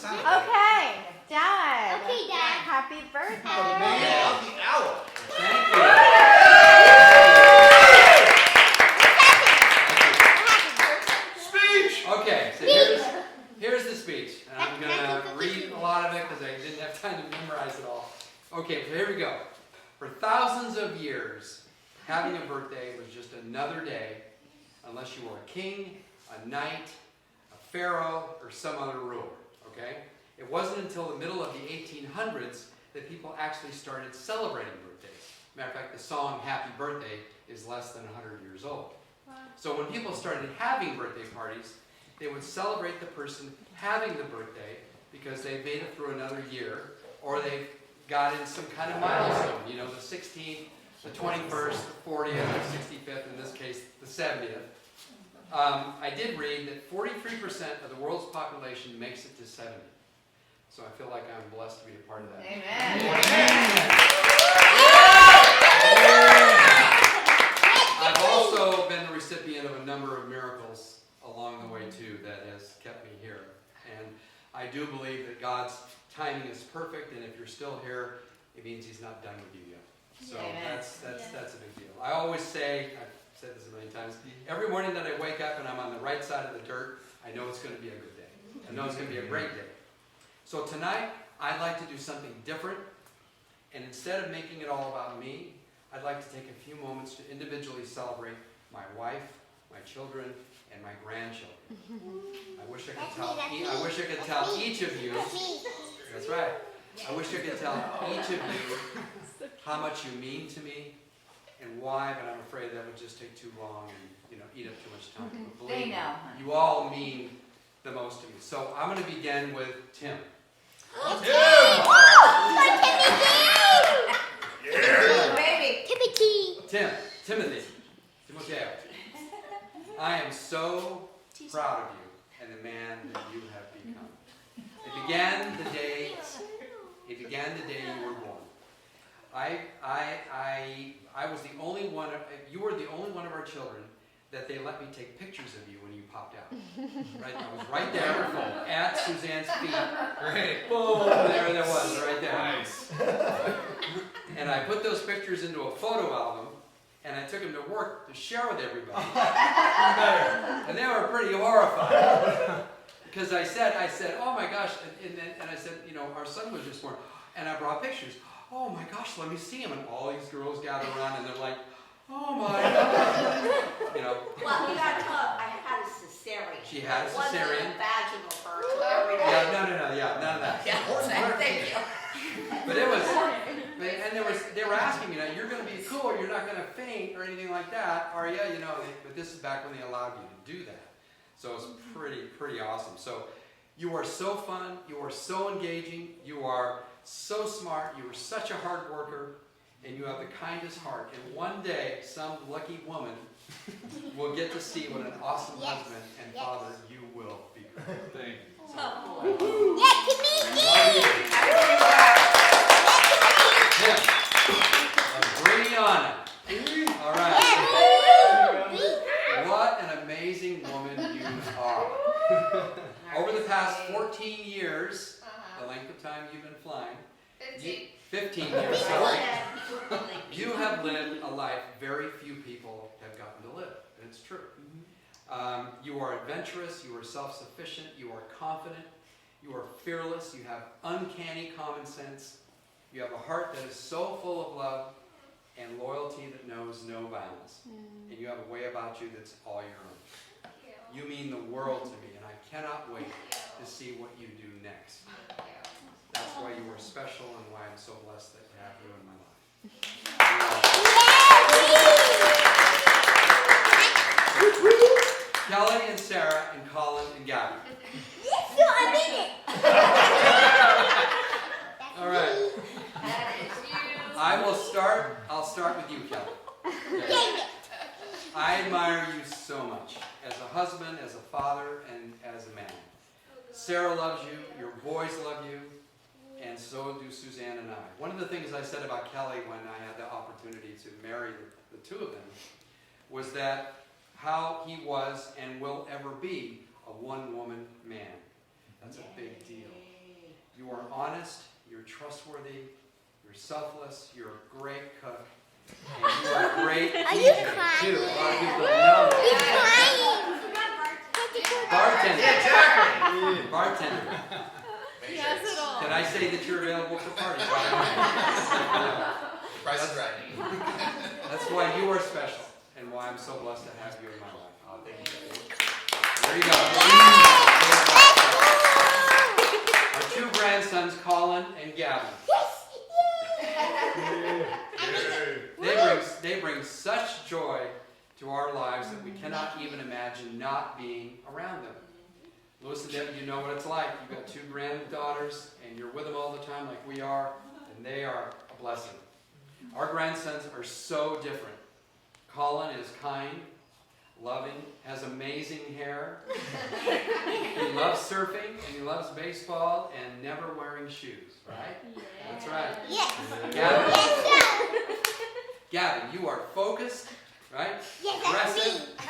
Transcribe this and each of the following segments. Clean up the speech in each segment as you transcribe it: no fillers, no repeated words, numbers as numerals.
Okay, Dad. Okay, Dad. Happy birthday. The man of the hour. Thank you. Speech. Okay, so here's the speech. And I'm going to read a lot of it because I didn't have time to memorize it all. Okay, so here we go. For thousands of years, having a birthday was just another day, unless you were a king, a knight, a pharaoh, or some other ruler. Okay? It wasn't until the middle of the 1800s that people actually started celebrating birthdays. Matter of fact, the song Happy Birthday is less than 100 years old. Wow. So when people started having birthday parties, they would celebrate the person having the birthday because they made it through another year, or they got in some kind of milestone, you know, the 16th, the 21st, the 40th, the 65th, in this case, the 70th. I did read that 43% of the world's population makes it to 70. So I feel like I'm blessed to be a part of that. Amen. I've also been the recipient of a number of miracles along the way too that has kept me here. And I do believe that God's timing is perfect, and if you're still here, it means He's not done with you yet. So that's a big deal. I always say, I've said this a million times, every morning that I wake up and I'm on the right side of the dirt, I know it's going to be a good day. I know it's going to be a great day. So tonight, I'd like to do something different, and instead of making it all about me, I'd like to take a few moments to individually celebrate my wife, my children, and my grandchildren. I wish I could tell each of you. That's right. I wish I could tell each of you how much you mean to me and why, but I'm afraid that would just take too long and eat up too much time. But believe me, you all mean the most to me. So I'm going to begin with Tim. Timothy. I am so proud of you and the man that you have become. It began the day you were born. I was the only one. You were the only one of our children that they let me take pictures of you when you popped out. Right, I was right there at Suzanne's feet. Great. Boom! There was, right there. Nice. And I put those pictures into a photo album, and I took them to work to share with everybody. And they were pretty horrified. Because I said, oh my gosh, and I said, our son was just born. And I brought pictures. Oh my gosh, let me see him. And all these girls gather around, and they're like, oh my gosh. Well, you got to tell her, I had a cesarean. She had a cesarean. It wasn't a vaginal birth. Yeah, none of that. Yeah, thank you. But it was, and they were asking me, you're going to be cool, you're not going to faint or anything like that, are you? But this is back when they allowed you to do that. So it's pretty awesome. So you are so fun, you are so engaging, you are so smart, you are such a hard worker, and you have the kindest heart. And one day, some lucky woman will get to see what an awesome husband and father you will become. Thank you. Bring on it. All right. What an amazing woman you are. Over the past 14 years, the length of time you've been flying, 15 years, sorry, you have lived a life very few people have gotten to live. It's true. You are adventurous, you are self-sufficient, you are confident, you are fearless, you have uncanny common sense, you have a heart that is so full of love and loyalty that knows no bounds. And you have a way about you that's all your own. You mean the world to me, and I cannot wait to see what you do next. That's why you are special and why I'm so blessed that to have you in my life. Kelly and Sarah and Colin and Gabby. All right. I'll start with you, Kelly. Okay. I admire you so much as a husband, as a father, and as a man. Sarah loves you, your boys love you, and so do Suzanne and I. One of the things I said about Kelly when I had the opportunity to marry the two of them was that how he was and will ever be a one-woman man. That's a big deal. honest, you're trustworthy, you're selfless, you're a great cook, and you are a great Are you DJ, crying? too. A lot of people don't know You're that. crying. Bartender. Yeah, exactly. Bartender. Yes, it all. Can I say that you're available for parties? Price is right. That's why you are special, and why I'm so blessed to have you in my life. Oh, thank you. There you go. Our two grandsons, Colin and Gavin. They bring such joy to our lives that we cannot even imagine not being around them. Lewis and Debbie, you know what it's like. You've got two granddaughters, and you're with them all the time like we are, and they are a blessing. Our grandsons are so different. Colin is kind, loving, has amazing hair. He loves surfing, and he loves baseball, and never wearing shoes, right? That's right. Yes. Gavin, Yes, sir. Gavin, you are focused, right? Yes, that's me. Aggressive. Yes,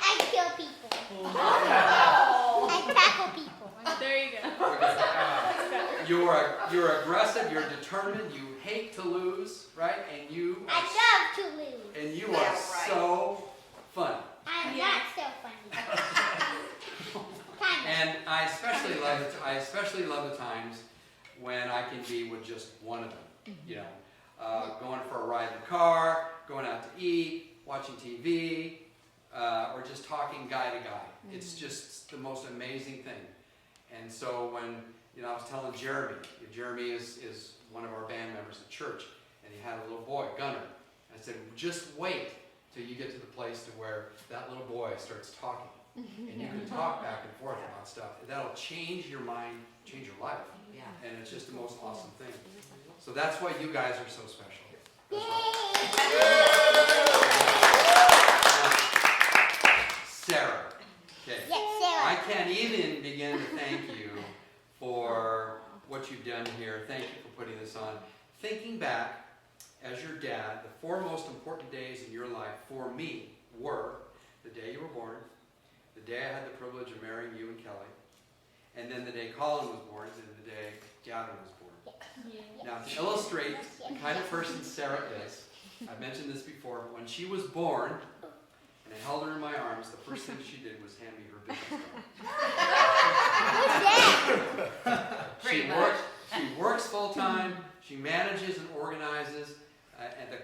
I kill people. I tackle people. There you go. Okay. You're aggressive, you're determined, you hate to lose, right? And you I love to lose. and you Yeah, are right. so fun. I'm not so funny. Kind of. And I especially love the times when I can be with just one of them. You know, going for a ride in the car, going out to eat, watching TV, or just talking guy to guy. It's just the most amazing thing. And so when, you know, I was telling Jeremy is one of our band members at church, and he had a little boy, Gunnar. I said, just wait till you get to the place to where that little boy starts talking. And you can talk back and forth about stuff. That'll change your mind, change your life. Yeah. And it's just the most awesome thing. So that's why you guys are so special. That's why. Sarah. Okay. Yes, Sarah. I can't even begin to thank you for what you've done here. Thank you for putting this on. Thinking back, as your dad, the four most important days in your life for me were the day you were born, the day I had the privilege of marrying you and Kelly, and then the day Colin was born, and the day Gavin was born. Now, to illustrate the kind of person Sarah is, I've mentioned this before, but when she was born, and I held her in my arms, the first thing she did was hand me her business card. She works full time. She manages and organizes, and the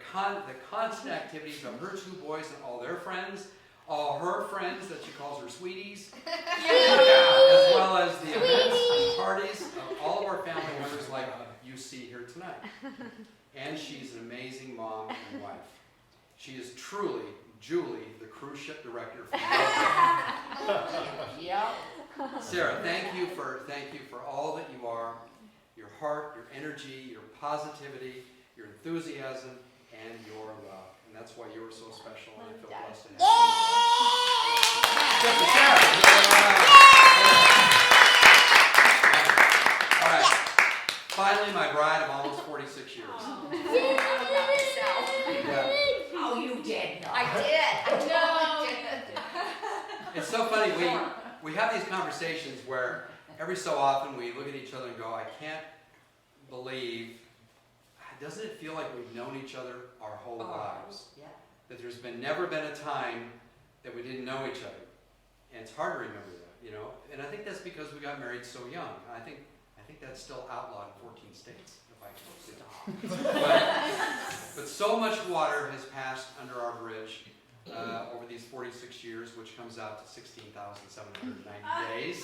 constant activities of her two boys and all their friends, all her friends that she calls her sweeties, as well as the events and parties of all of our family members, like you see here tonight. And she's an amazing mom and wife. She is truly Julie, the cruise ship director. Yep. Sarah, thank you for all that you are, your heart, your energy, your positivity, your enthusiasm, and your love. And that's why you are so special, and I feel blessed to have you. All right. Finally, my bride of almost 46 years. Yeah. Oh, you did. No. I did. I did. It's so funny. We have these conversations where every so often we look at each other and go, I can't believe, doesn't it feel like we've known each other our whole lives? Yeah. That there's never been a time that we didn't know each other. And it's hard to remember that, you know. And I think that's because we got married so young. I think that's still outlawed in 14 states, if I can see it. But so much water has passed under our bridge over these 46 years, which comes out to 16,790 days.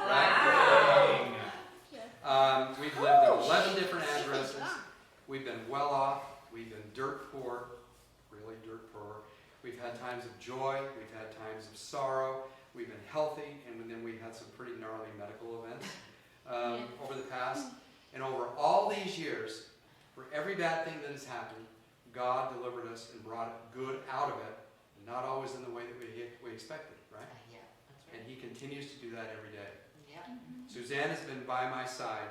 Right? We've lived in 11 different addresses. We've been well off. We've been dirt poor, really dirt poor. We've had times of joy. We've had times of sorrow. We've been healthy, and then we've had some pretty gnarly medical events over the past. And over all these years, for every bad thing that has happened, God delivered us and brought good out of it, not always in the way that we expected, right? Yeah, that's And right. He continues to do that every day. Yeah. Suzanne has been by my side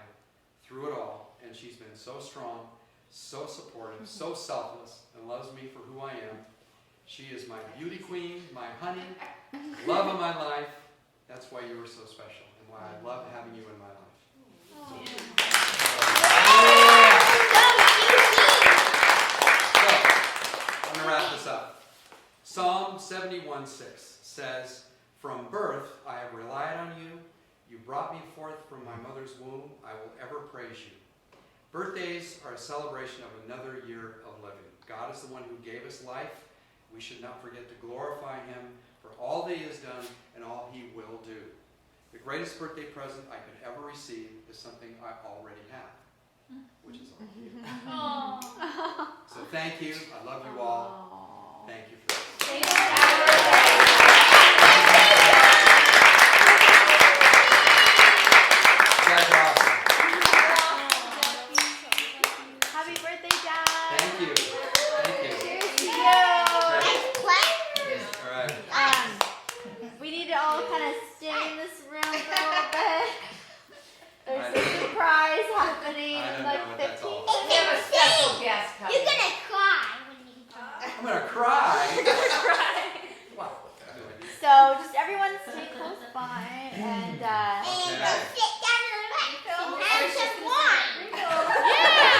through it all, and she's been so strong, so supportive, so selfless, and loves me for who I am. She is my beauty queen, my honey, love of my life. That's why you are so special, and why I love having you in my life. brought me forth from my mother's womb. I will ever praise you. Birthdays are a celebration of another year of living. God is the one who gave us life. We should not forget to glorify him for all that he has done and all he will do. The greatest birthday present I could ever receive is something I already have, which is all of you. Aww. So thank you. I love you all. Thank you for this. Thank you. You guys are awesome. Happy birthday, Dad. Thank you. Thank you. Cheers to you. Great. All right. We need to all kind of stay in this room for a little bit. There's a surprise happening I in don't like know what that's 15 all minutes. We have a special guest coming. You're gonna cry when you come. I'm gonna cry. Wow. So just everyone stay close by and And Okay. go sit down in the right and have some wine.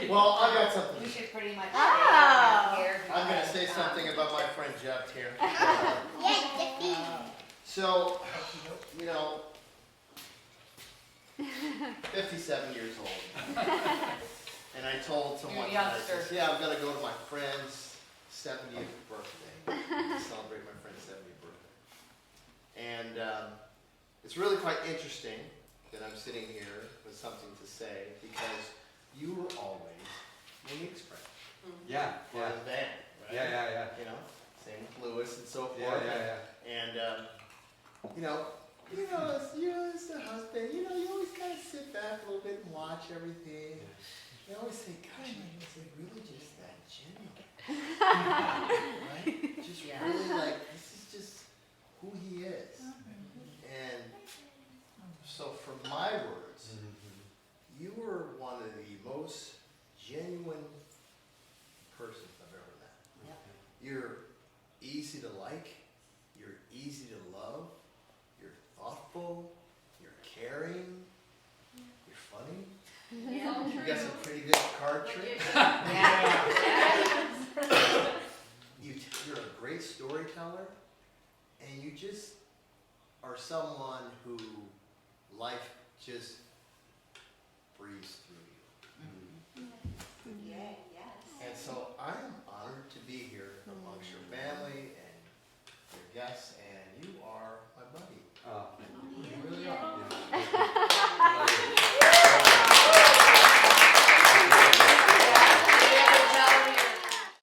Well, I got something. We should pretty much Oh. stay here. I'm going to say something about my friend Jeff here. Yes, Jiffy. So, you know, 57 years old. And I told someone, You're a I youngster. said, yeah, I've got to go to my friend's 70th birthday. To celebrate my friend's 70th birthday. And it's really quite interesting that I'm sitting here with something to say because you were always in the Express. Yeah. For Yeah. the band, right? Yeah. You know, same with Lewis and so forth. Yeah. And you know, as the husband, you always kind of sit back a little bit and watch everything. You always say, gosh, man, is it really just that genuine? Right? Just Yeah. really like, this is just who he is. And so from my words, you were one of the most genuine persons I've ever met. You're easy to like, you're easy to love, you're thoughtful, you're caring, you're funny. You got some pretty good card tricks. You're a great storyteller, and you just are someone who life just breathes through you. Yeah, yes. And so I am honored to be here amongst your family and your guests